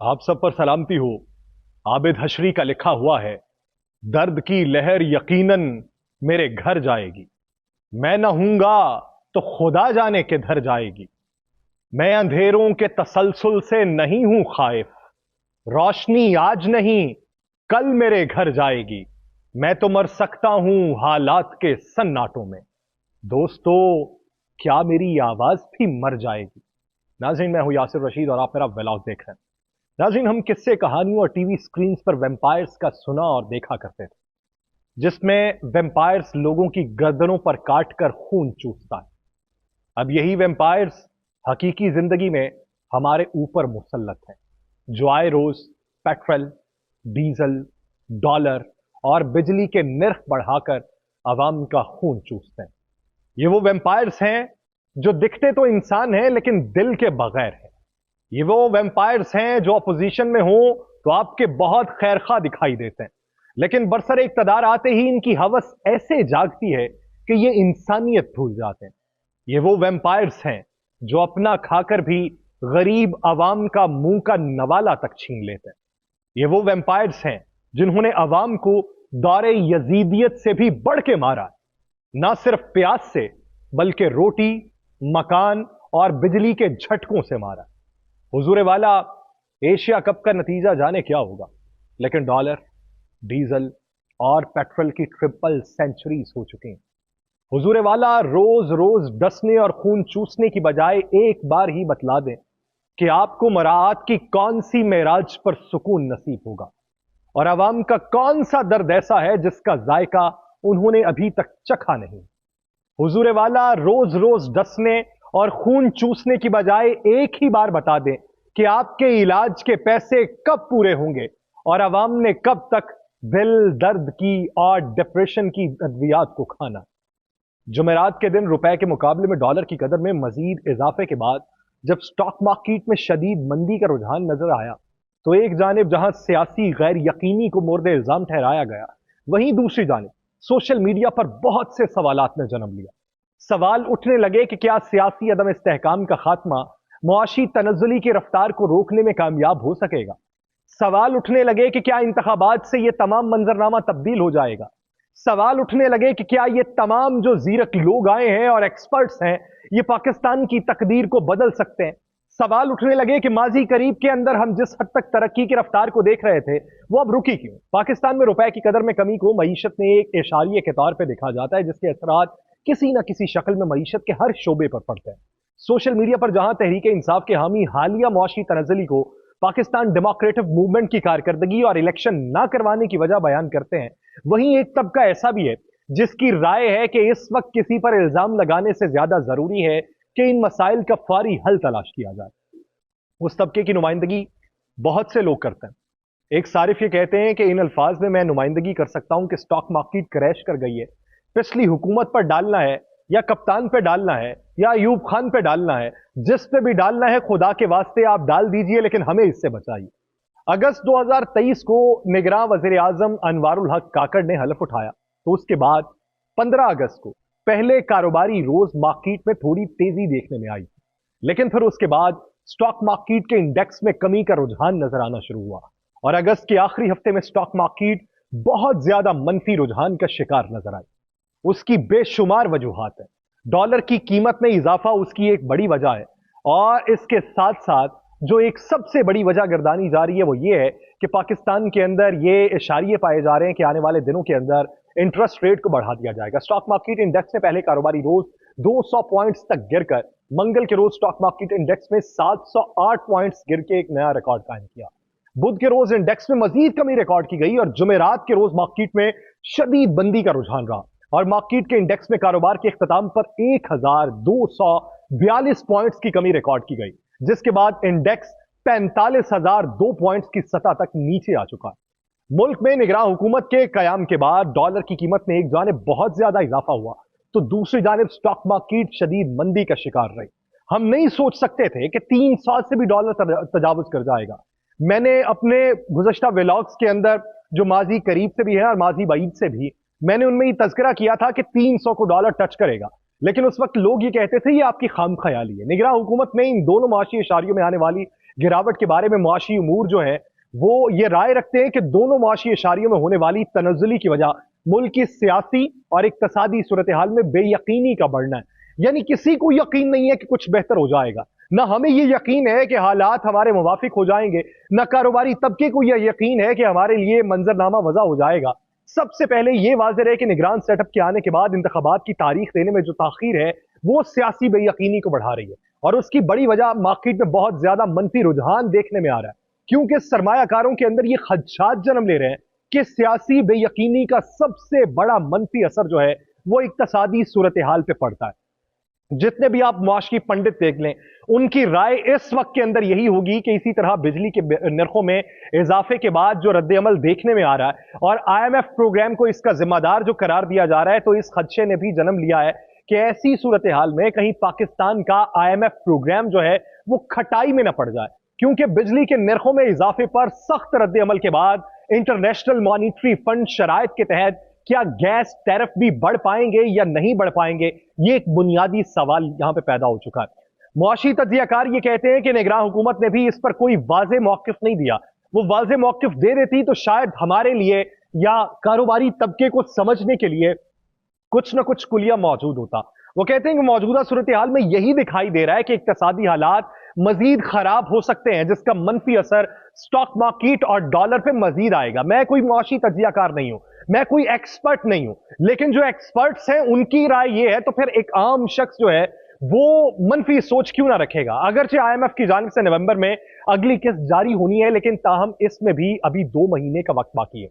आप सब पर सलामती हो। आबिद हशरी का लिखा हुआ है, दर्द की लहर यकीनन मेरे घर जाएगी। मैं न हूंगा तो खुदा जाने किधर जाएगी। मैं अंधेरों के तसलसल से नहीं हूं खाइफ। रोशनी आज नहीं कल मेरे घर जाएगी। मैं तो मर सकता हूं हालात के सन्नाटों में। दोस्तों, क्या मेरी आवाज भी मर जाएगी? नाज़रीन, मैं हूं यासिर रशीद और आप मेरा व्लॉग देख रहे हैं। नाज़रीन, हम किस्से कहानियों और टीवी स्क्रीन पर वेम्पायर्स का सुना और देखा करते थे, जिसमें वेम्पायर्स लोगों की गर्दनों पर काट कर खून चूसता है। अब यही वेम्पायर्स हकीकी जिंदगी में हमारे ऊपर मुसल्लत हैं, जो आए रोज पेट्रोल, डीजल, डॉलर और बिजली के निर्ख बढ़ाकर आवाम का खून चूसते हैं। ये वो वेम्पायर्स हैं जो दिखते तो इंसान हैं लेकिन दिल के बगैर हैं। ये वो वेम्पायर्स हैं जो अपोजिशन में हो तो आपके बहुत खैरखा दिखाई देते हैं, लेकिन बरसर इक़्तिदार आते ही इनकी हवस ऐसे जागती है कि ये इंसानियत भूल जाते हैं। ये वो वेम्पायर्स हैं जो अपना खाकर भी गरीब आवाम का मुंह का नवाला तक छीन लेते हैं। ये वो वेम्पायर्स हैं जिन्होंने आवाम को दौरे यजीदियत से भी बढ़ के मारा, ना सिर्फ प्यास से बल्कि रोटी, मकान और बिजली के झटकों से मारा। हुजूर वाला, एशिया कप का नतीजा जाने क्या होगा, लेकिन डॉलर, डीजल और पेट्रोल की ट्रिपल सेंचुरीज हो चुकी हैं। हुजूर वाला, रोज रोज डसने और खून चूसने की बजाय एक बार ही बतला दें कि आपको मराआत की कौन सी मेराज पर सुकून नसीब होगा और आवाम का कौन सा दर्द ऐसा है जिसका जायका उन्होंने अभी तक चखा नहीं। हुजूर वाला, रोज रोज डसने और खून चूसने की बजाय एक ही बार बता दें कि आपके इलाज के पैसे कब पूरे होंगे और आवाम ने कब तक दिल दर्द की और डिप्रेशन की अद्वियात को खाना। जुमेरात के दिन रुपए के मुकाबले में डॉलर की कदर में मजीद इजाफे के बाद जब स्टॉक मार्केट में शदीद मंदी का रुझान नजर आया, तो एक जानिब जहां सियासी गैर यकीनी को मोर्दे इल्जाम ठहराया गया, वहीं दूसरी जानिब सोशल मीडिया पर बहुत से सवालात ने जन्म लिया। सवाल उठने लगे कि क्या सियासी अदम इस्तेहकाम का खात्मा मुआशी तनज़्ज़ुली की रफ्तार को रोकने में कामयाब हो सकेगा। सवाल उठने लगे कि क्या इंतखाबात से यह तमाम मंजरनामा तब्दील हो जाएगा। सवाल उठने लगे कि क्या ये तमाम जो जीरक लोग आए हैं और एक्सपर्ट्स हैं, ये पाकिस्तान की तकदीर को बदल सकते हैं। सवाल उठने लगे कि माजी करीब के अंदर हम जिस हद तक तरक्की की रफ्तार को देख रहे थे, वो अब रुकी क्यों। पाकिस्तान में रुपए की कदर में कमी को मईशत में एक इशारिये के तौर पर देखा जाता है, जिसके असरात किसी न किसी शक्ल में मईशत के हर शोबे पर पड़ते हैं। सोशल मीडिया पर जहां तहरीक इंसाफ के हामी हालिया मुआशी तनज़्ज़ुली को पाकिस्तान डेमोक्रेटिक मूवमेंट की कारकर्दगी और इलेक्शन ना करवाने की वजह बयान करते हैं, वहीं एक तबका ऐसा भी है जिसकी राय है कि इस वक्त किसी पर इल्जाम लगाने से ज्यादा जरूरी है कि इन मसाइल का फौरी हल तलाश किया जाए। उस तबके की नुमाइंदगी बहुत से लोग करते हैं। एक सारिफ ये कहते हैं कि इन अल्फाज में मैं नुमाइंदगी कर सकता हूं कि स्टॉक मार्केट क्रैश कर गई है, पिछली हुकूमत पर डालना है या कप्तान पे डालना है या अयूब खान पे डालना है, जिस पे भी डालना है खुदा के वास्ते आप डाल दीजिए, लेकिन हमें इससे बचाइए। अगस्त 2023 को निगरां वजीर आजम अनवारुल हक काकड़ ने हलफ उठाया, तो उसके बाद 15 अगस्त को पहले कारोबारी रोज मार्केट में थोड़ी तेजी देखने में आई, लेकिन फिर उसके बाद स्टॉक मार्केट के इंडेक्स में कमी का रुझान नजर आना शुरू हुआ और अगस्त के आखिरी हफ्ते में स्टॉक मार्केट बहुत ज्यादा मनफी रुझान का शिकार नजर आई। उसकी बेशुमार वजूहात है। डॉलर की कीमत में इजाफा उसकी एक बड़ी वजह है, और इसके साथ साथ जो एक सबसे बड़ी वजह गर्दानी जा रही है वो ये है कि पाकिस्तान के अंदर ये इशारे पाए जा रहे हैं कि आने वाले दिनों के अंदर इंटरेस्ट रेट को बढ़ा दिया जाएगा। स्टॉक मार्केट इंडेक्स ने पहले कारोबारी रोज 200 पॉइंट्स तक गिरकर मंगल के रोज स्टॉक मार्केट इंडेक्स में 708 पॉइंट्स गिर के एक नया रिकॉर्ड कायम किया। बुध के रोज इंडेक्स में मजीद कमी रिकॉर्ड की गई और जुमेरात के रोज मार्केट में शदीद मंदी का रुझान रहा और मार्केट के इंडेक्स में कारोबार के इख्तिताम पर 1242 पॉइंट्स की कमी रिकॉर्ड की गई, जिसके बाद इंडेक्स 45,002 पॉइंट्स की सतह तक नीचे आ चुका है। मुल्क में निगरां हुकूमत के कयाम के बाद डॉलर की कीमत में एक जानिब बहुत ज्यादा इजाफा हुआ, तो दूसरी जानिब स्टॉक मार्केट शदीद मंदी का शिकार रही। हम नहीं सोच सकते थे कि 300 से भी डॉलर तजावुज कर जाएगा। मैंने अपने गुज़श्ता व्लॉग्स के अंदर, जो माजी करीब से भी है और माजी बाईद से भी, मैंने उनमें ये तज़किरा किया था कि 300 को डॉलर टच करेगा, लेकिन उस वक्त लोग ये कहते थे ये आपकी खाम ख्याली है। निगरां हुकूमत ने इन दोनों माशी इशारियों में आने वाली गिरावट के बारे में मुआशी उमूर जो है वो ये राय रखते हैं कि दोनों मुआशी इशारियों में होने वाली तनज़्ज़ुली की वजह मुल्क की सियासी और इक्तसादी सूरत हाल में बेयकीनी का बढ़ना है। यानी किसी को यकीन नहीं है कि कुछ बेहतर हो जाएगा, ना हमें ये यकीन है कि हालात हमारे मुवाफिक हो जाएंगे, ना कारोबारी तबके को यह यकीन है कि हमारे लिए मंजरनामा वज़ा हो जाएगा। सबसे पहले ये वाज़ेह है कि निगरान सेटअप के आने के बाद इंतखाबात की तारीख देने में जो ताखीर है वो सियासी बेयकीनी को बढ़ा रही है, और उसकी बड़ी वजह मार्केट में बहुत ज्यादा मनफी रुझान देखने में आ रहा है, क्योंकि सरमायाकारों के अंदर ये खदशात जन्म ले रहे हैं कि सियासी बेयकीनी का सबसे बड़ा मनफी असर जो है वो इक्तसादी सूरत हाल पे पड़ता है। जितने भी आप मुआशी पंडित देख लें, उनकी राय इस वक्त के अंदर यही होगी कि इसी तरह बिजली के नरखों में इजाफे के बाद जो रद्द अमल देखने में आ रहा है और IMF प्रोग्राम को इसका जिम्मेदार जो करार दिया जा रहा है, तो इस खदशे ने भी जन्म लिया है कि ऐसी सूरत हाल में कहीं पाकिस्तान का IMF प्रोग्राम जो है वो खटाई में न पड़ जाए, क्योंकि बिजली के नरखों में इजाफे पर सख्त रद्द अमल के बाद इंटरनेशनल मॉनिटरी फंड शराइत के तहत क्या गैस टैरिफ भी बढ़ पाएंगे या नहीं बढ़ पाएंगे, ये एक बुनियादी सवाल यहां पे पैदा हो चुका है। मुआशी तज्जियाकार ये कहते हैं कि निगरान हुकूमत ने भी इस पर कोई वाज़ेह मौक़िफ़ नहीं दिया। वो वाज़ेह मौक़िफ़ दे देती तो शायद हमारे लिए या कारोबारी तबके को समझने के लिए कुछ ना कुछ कुलिया मौजूद होता। वो कहते हैं कि मौजूदा सूरत हाल में यही दिखाई दे रहा है कि इक्तसादी हालात मजीद खराब हो सकते हैं, जिसका मनफी असर स्टॉक मार्केट और डॉलर पे मजीद आएगा। मैं कोई मुआशी तज्जियाकार नहीं हूं, मैं कोई एक्सपर्ट नहीं हूं, लेकिन जो एक्सपर्ट्स हैं उनकी राय ये है, तो फिर एक आम शख्स जो है वो मनफी सोच क्यों ना रखेगा। अगरचे IMF की जानिब से नवंबर में अगली किस्त जारी होनी है, लेकिन ताहम इसमें भी अभी 2 महीने का वक्त बाकी है।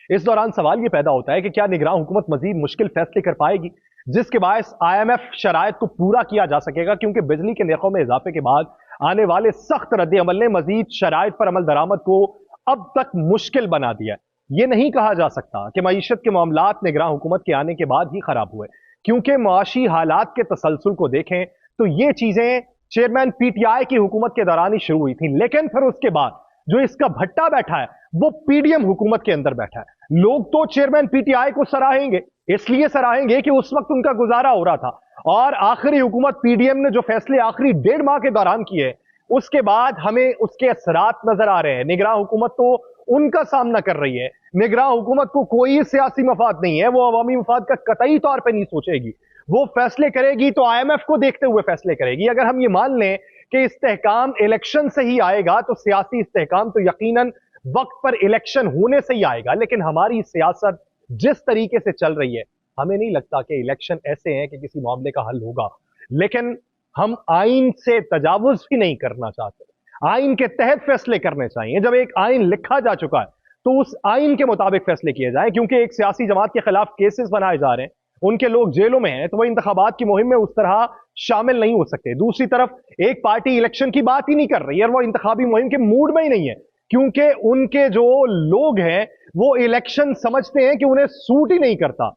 इस दौरान सवाल यह पैदा होता है कि क्या निगरान हुकूमत मजीद मुश्किल फैसले कर पाएगी जिसके बायस IMF शराइत को पूरा किया जा सकेगा, क्योंकि बिजली के नरखों में इजाफे के बाद आने वाले सख्त रद्द अमल ने मजीद शराइत पर अमल दरामद को अब तक मुश्किल बना दिया। यह नहीं कहा जा सकता कि मईशत के मामलात निगरान हुकूमत के आने के बाद ही खराब हुए, क्योंकि मुआशी हालात के तसलसल को देखें तो ये चीजें चेयरमैन PTI की हुकूमत के दौरान ही शुरू हुई थी, लेकिन फिर उसके बाद जो इसका भट्टा बैठा है वो PDM हुकूमत के अंदर बैठा है। लोग तो चेयरमैन PTI को सराहेंगे, इसलिए सराहेंगे कि उस वक्त उनका गुजारा हो रहा था, और आखिरी हुकूमत PDM ने जो फैसले आखिरी 1.5 माह के दौरान किए उसके बाद हमें उसके असरात नजर आ रहे हैं। निगरान हुकूमत तो उनका सामना कर रही है। निगरान हुकूमत को कोई सियासी मफाद नहीं है, वो अवामी मफाद का कतई तौर पर नहीं सोचेगी। वो फैसले करेगी तो IMF को देखते हुए फैसले करेगी। अगर हम ये मान लें कि इस्तेहकाम इलेक्शन से ही आएगा तो सियासी इस्तेहकाम तो यकीनन वक्त पर इलेक्शन होने से ही आएगा, लेकिन हमारी सियासत जिस तरीके से चल रही है हमें नहीं लगता कि इलेक्शन ऐसे हैं कि किसी मामले का हल होगा। लेकिन हम आइन से तजावुज भी नहीं करना चाहते, आइन के तहत फैसले करने चाहिए। जब एक आइन लिखा जा चुका है तो उस आइन के मुताबिक फैसले किए जाएं, क्योंकि एक सियासी जमात के खिलाफ केसेस बनाए जा रहे हैं, उनके लोग जेलों में हैं, तो वह इंतखाबात की मुहिम में उस तरह शामिल नहीं हो सकते। दूसरी तरफ एक पार्टी इलेक्शन की बात ही नहीं कर रही है और वो इंतखाबी मुहिम के मूड में ही नहीं है, क्योंकि उनके जो लोग हैं वो इलेक्शन समझते हैं कि उन्हें सूट ही नहीं करता।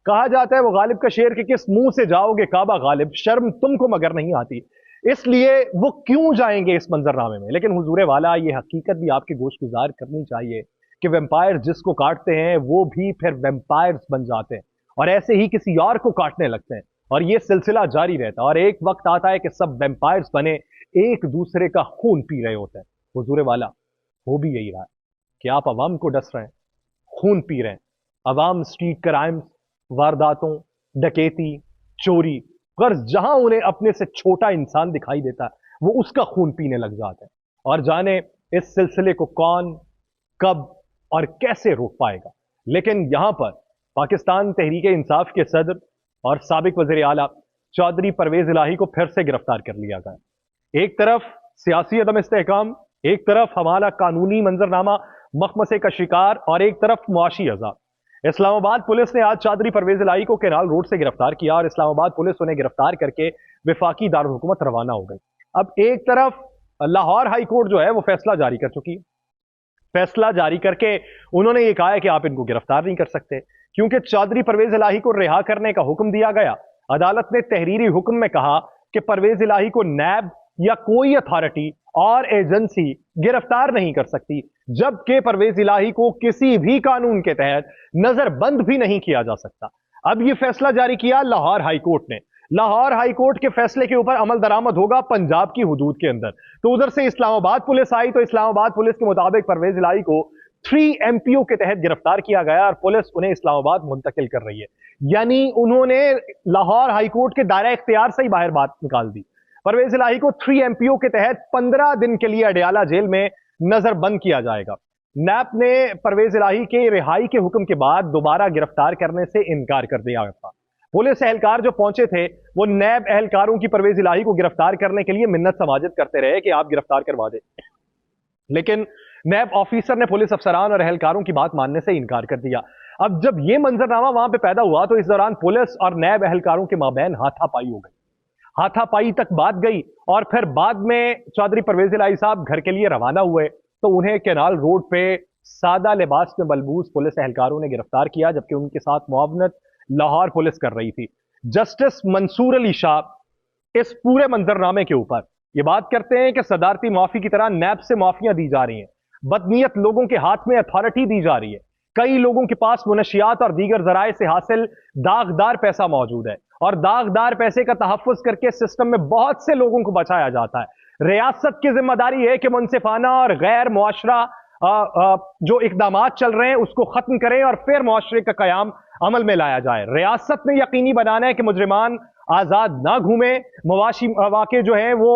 कहा जाता है वो गालिब का शेर कि किस मुंह से जाओगे काबा गालिब, शर्म तुमको मगर नहीं आती, इसलिए वो क्यों जाएंगे इस मंजरनामे में। लेकिन हुजूर वाला ये हकीकत भी आपके गोश गुजार करनी चाहिए कि वेम्पायर जिसको काटते हैं वो भी फिर वेम्पायर्स बन जाते हैं और ऐसे ही किसी और को काटने लगते हैं, और ये सिलसिला जारी रहता है। और एक वक्त आता है कि सब वेम्पायर्स बने एक दूसरे का खून पी रहे होते हैं। हुजूर वाला हो भी यही रहा है कि आप अवाम को डस रहे हैं, खून पी रहे हैं। अवाम स्ट्रीट क्राइम्स, वारदातों, डकैती, चोरी, गर्ज जहां उन्हें अपने से छोटा इंसान दिखाई देता है वो उसका खून पीने लग जाते हैं। और जाने इस सिलसिले को कौन, कब और कैसे रोक पाएगा। लेकिन यहां पर पाकिस्तान तहरीक इंसाफ के सदर और साबिक वज़ीर आला चौधरी परवेज इलाही को फिर से गिरफ्तार कर लिया गया। एक तरफ सियासी अदम इस्तेहकाम, एक तरफ हमारा कानूनी मंजरनामा मखमसे का शिकार, और एक तरफ मुआशी अज़ाब। इस्लामाबाद पुलिस ने आज चौधरी परवेज इलाही को केनाल रोड से गिरफ्तार किया और इस्लामाबाद पुलिस उन्हें गिरफ्तार करके विफाकी दारुल हुकूमत रवाना हो गई। अब एक तरफ लाहौर हाई कोर्ट जो है वो फैसला जारी कर चुकी है। फैसला जारी करके उन्होंने ये कहा है कि आप इनको गिरफ्तार नहीं कर सकते, क्योंकि चौधरी परवेज इलाही को रिहा करने का हुक्म दिया गया। अदालत ने तहरीरी हुक्म में कहा कि परवेज इलाही को नैब या कोई अथॉरिटी और एजेंसी गिरफ्तार नहीं कर सकती, जबकि परवेज इलाही को किसी भी कानून के तहत नजरबंद भी नहीं किया जा सकता। अब यह फैसला जारी किया लाहौर हाई कोर्ट ने। لاہور ہائی کورٹ کے فیصلے کے اوپر عمل درآمد ہوگا پنجاب کی حدود کے اندر. تو ادھر سے اسلام آباد پولیس آئی تو اسلام آباد پولیس کے مطابق پرویز الہی کو 3 MPO کے تحت گرفتار کیا گیا اور پولیس انہیں اسلام آباد منتقل کر رہی ہے. یعنی انہوں نے لاہور ہائی کورٹ کے دائرہ اختیار سے ہی باہر بات نکال دی. پرویز الہی کو 3 MPO کے تحت 15 دن کے لیے اڈیالہ جیل میں نظر بند کیا جائے گا. نیب نے پرویز الہی کے رہائی کے حکم کے بعد دوبارہ گرفتار کرنے سے انکار کر دیا تھا. پولیس اہلکار جو پہنچے تھے وہ نیب اہلکاروں کی پرویز الہی کو گرفتار کرنے کے لیے منت سماجت کرتے رہے کہ آپ گرفتار کروا دیں، لیکن نیب آفیسر نے پولیس افسران اور اہلکاروں کی بات ماننے سے انکار کر دیا. اب جب یہ منظرنامہ وہاں پہ پیدا ہوا تو اس دوران پولیس اور نیب اہلکاروں کے مابین ہاتھا پائی ہو گئی، ہاتھا پائی تک بات گئی اور پھر بعد میں چودھری پرویز الہی صاحب گھر کے لیے روانہ ہوئے تو انہیں کینال روڈ پہ سادہ لباس میں ملبوس پولیس اہلکاروں نے گرفتار کیا، جبکہ ان کے ساتھ معاونت لاہور پولیس کر رہی تھی. جسٹس منصور علی شاہ اس پورے منظرنامے کے اوپر یہ بات کرتے ہیں کہ صدارتی معافی کی طرح نیب سے معافیاں دی جا رہی ہیں، بدنیت لوگوں کے ہاتھ میں اتھارٹی دی جا رہی ہے، کئی لوگوں کے پاس منشیات اور دیگر ذرائع سے حاصل داغدار پیسہ موجود ہے اور داغدار پیسے کا تحفظ کر کے سسٹم میں بہت سے لوگوں کو بچایا جاتا ہے. ریاست کی ذمہ داری ہے کہ منصفانہ اور غیر معاشرہ جو اقدامات چل رہے ہیں اس کو ختم کریں اور پھر معاشرے کا قیام عمل میں لایا جائے. ریاست نے یقینی بنانا ہے کہ مجرمان آزاد نہ گھومیں، مواشی مواقع جو ہیں وہ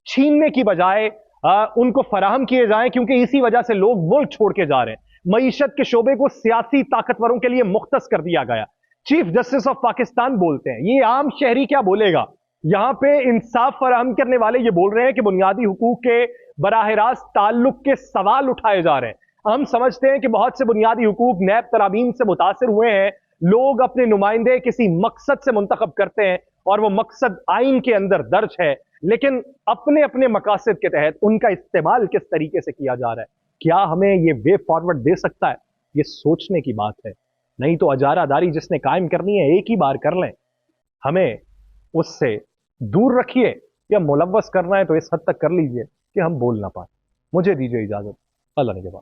چھیننے کی بجائے ان کو فراہم کیے جائیں، کیونکہ اسی وجہ سے لوگ ملک چھوڑ کے جا رہے ہیں. معیشت کے شعبے کو سیاسی طاقتوروں کے لیے مختص کر دیا گیا. چیف جسٹس آف پاکستان بولتے ہیں، یہ عام شہری کیا بولے گا؟ یہاں پہ انصاف فراہم کرنے والے یہ بول رہے ہیں کہ بنیادی حقوق کے براہ راست تعلق کے سوال اٹھائے جا رہے ہیں. ہم سمجھتے ہیں کہ بہت سے بنیادی حقوق نیب ترامیم سے متاثر ہوئے ہیں. لوگ اپنے نمائندے کسی مقصد سے منتخب کرتے ہیں اور وہ مقصد آئین کے اندر درج ہے، لیکن اپنے اپنے مقاصد کے تحت ان کا استعمال کس طریقے سے کیا جا رہا ہے، کیا ہمیں یہ وے فارورڈ دے سکتا ہے؟ یہ سوچنے کی بات ہے. نہیں تو اجارہ داری جس نے قائم کرنی ہے ایک ہی بار کر لیں. ہمیں اس سے دور رکھیے، یا ملوث کرنا ہے تو اس حد تک کر لیجئے کہ ہم بول نہ پائیں. مجھے دیجئے اجازت. اللہ نگہبان.